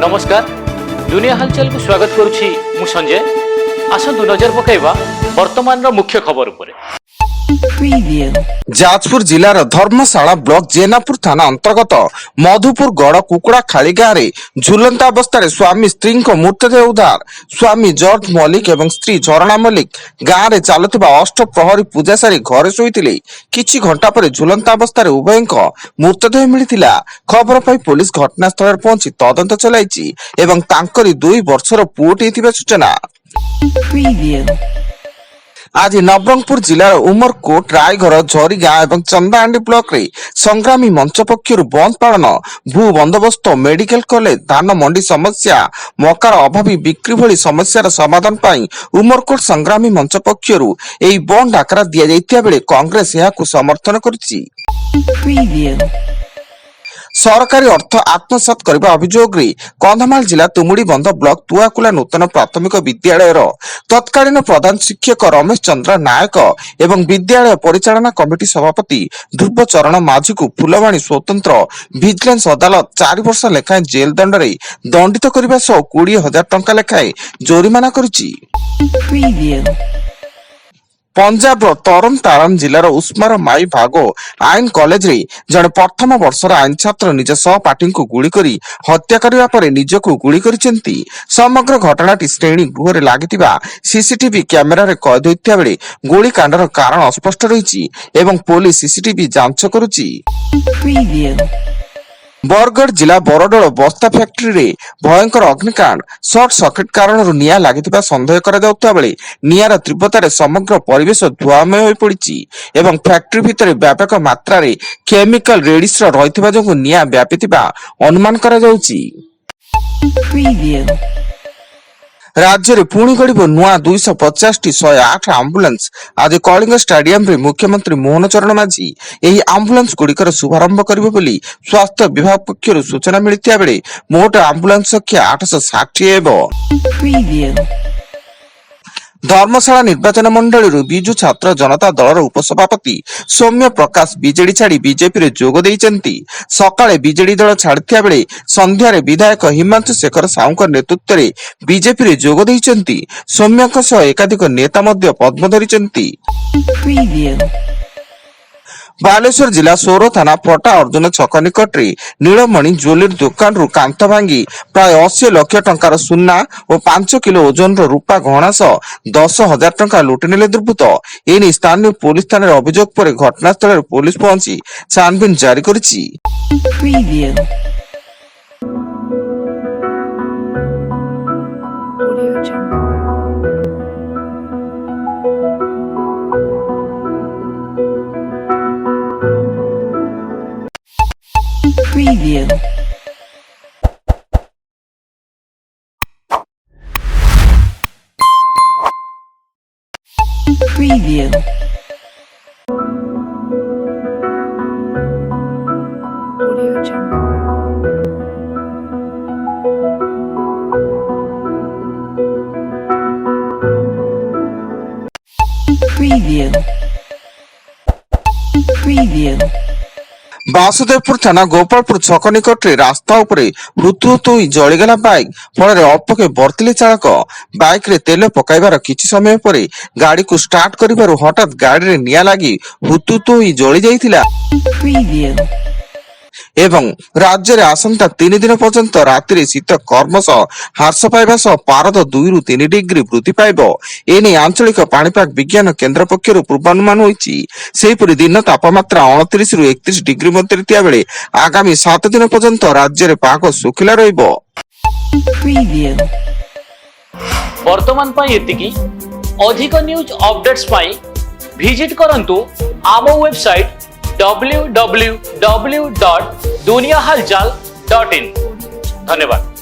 नमस्कार दुनिया हालचाल को स्वागत करुछि मु संजय। आसंतु नजर पकाइबा वर्तमान मुख्य खबर उपरे। जाजपुर जिलार धर्मशाला ब्लॉक जेनापुर थाना अंतर्गत मधुपुर गड़ कुकुड़ा खाली गाँव में झुलंता अवस्था स्वामी स्त्री मृतदेह उद्धार। स्वामी जॉर्ज मल्लिक एवं स्त्री झरणा मल्लिक गाँव में चलुवा अष्टप्रहरी पूजा सारी घरे शोते किछि घंटा पर झुलंता अवस्था उभय मृतदेह मिलता। खबर पाई पुलिस घटनास्थल पहुंची तदंत चलाई एवं तांकरी 2 वर्षर पुओटी सूचना। आज नवरंगपुर जिलार उमरकोट रायघर झरीगाँ और चंदाहांडी ब्लॉक रे संग्रामी मंच पक्षर बंद पालन भू बंदोबस्त मेडिकल कॉलेज धान मंडी समस्या मकार अभावी बिक्री भली समस्यार समाधान पाई उमरकोट संग्रामी मंच पक्षर एही बंद डाकरा दिया जाइतिया बेले कांग्रेस याकु समर्थन करछि। सरकारी अर्थ आत्मसात करने अभियोग कंधमाल जिला तुमुड़ीबंध ब्लॉक तुआकुला नूतन प्राथमिक विद्यालय तत्कालीन प्रधान शिक्षक रमेश चंद्र नायक एवं विद्यालय परिचालना कमिटी सभापति ध्रुव चरण माझी को फुलवाणी स्वतंत्र विजिलेंस अदालत 4 वर्ष लेखाएं जेल दंड दंडित करने सह 20,000 टंका लेखाएं जोरिमाना करिछि। पंजाब तरन तारण जिलार उस्मार माई भागो आईन कॉलेज रे जड़े प्रथम वर्षर आईन छात्र निज सहपाठी को गुली करी हत्या करने पर निजको गुली करिसेंती। समग्र घटनाटी श्रेणी गृह लागितिबा सीसीटीवी कैमेरा रे कैद होइतिया बेले गोलीकांडर कारण अस्पष्ट रहिछि एवं पुलिस सीसीटीवी जांच करुछि। बरगढ़ जिला बरडोल बस्ता फैक्ट्री रे भयंकर अग्निकांड सर्ट सर्किट कारण निया लागितिबा संदेह करा जाउता बेले नियार तीव्रतार समग्र परिवेश धुआमय होई पड़िछि एवं फैक्ट्री भितर व्यापक मात्रा रे केमिकल रेडिस रहितबा जोगु निया व्यापितिबा अनुमान करा जाउछि। राज्य में पुणी गढ़ नुआ 250 108 आम्बुलांस आज कलिंग स्टेडियम रे मुख्यमंत्री मोहन चरण माझी यही आम्बुलांस गुड़िकर शुभारंभ करिवे बोली स्वास्थ्य विभाग पक्षर सूचना मिलता बेले मोट आम्बुलांस संख्या 860 हेबो। धर्मशाला निर्वाचन मंडल बिजु छात्र जनता दलर उपसभापति सौम्य प्रकाश बीजेडी छाड़ी बीजेपी रे जोग देइचंती। सकाळे बीजेडी दल छाड़थिया बेले संध्यारे विधायक हिमांशु शेखर साहू नेतृत्व रे बीजेपी रे जोग देइचंती। सौम्यक सह एकाधिक नेता मध्य पद्म धरिचंती। बालेश्वर जिला सोरो थाना फटा अर्जुन छक निकट नीलमणि ज्वेलरी दुकान रु कांथ भांगी प्राय 80 लाख टंकार सुना और 5 किलो ओजन रूपा गहना सह 10,000 टंका लुटि नेले दुर्बृत्त। एने स्थानीय पुलिस थाना अभियोग पर घटनास्थल पुलिस पहुंची छानबीन जारी करिछि। Preview. Audio Jungle. Preview. Preview. Basudevpur थाना गोपालपुर छक निकट रास्ता उपरे हुतुहुतु जलीगला बाइक फल अल्पके बर्तिले चालक बाइक रे तेल पकाइबार किछि समय पर गाड़ी को स्टार्ट करिबारु हठात गाड़ी रे निया लागि हुतुहुतु जली जाइतिला एवं राज्य रे आसंता 3 दिन पर्यंत रात्रि शीत कर्मश ह्रास पाइबा सह पारद 2 रु 3 डिग्री वृद्धि पाइबो। एने आंचलिक पाणीपाग विज्ञान केन्द्र पक्षर पूर्वानुमान होइछि। सेहिपरि दिन तापमात्रा 29 रु 31 डिग्री मध्य थिया बेले आगामी 7 दिन पर्यंत राज्य रे पाग सुखिला रहिबो। वर्तमान पाई एतिकी अधिक न्यूज अपडेट्स पाई विजिट करंतु आम वेबसाइट www.duniyahalchal.in। धन्यवाद।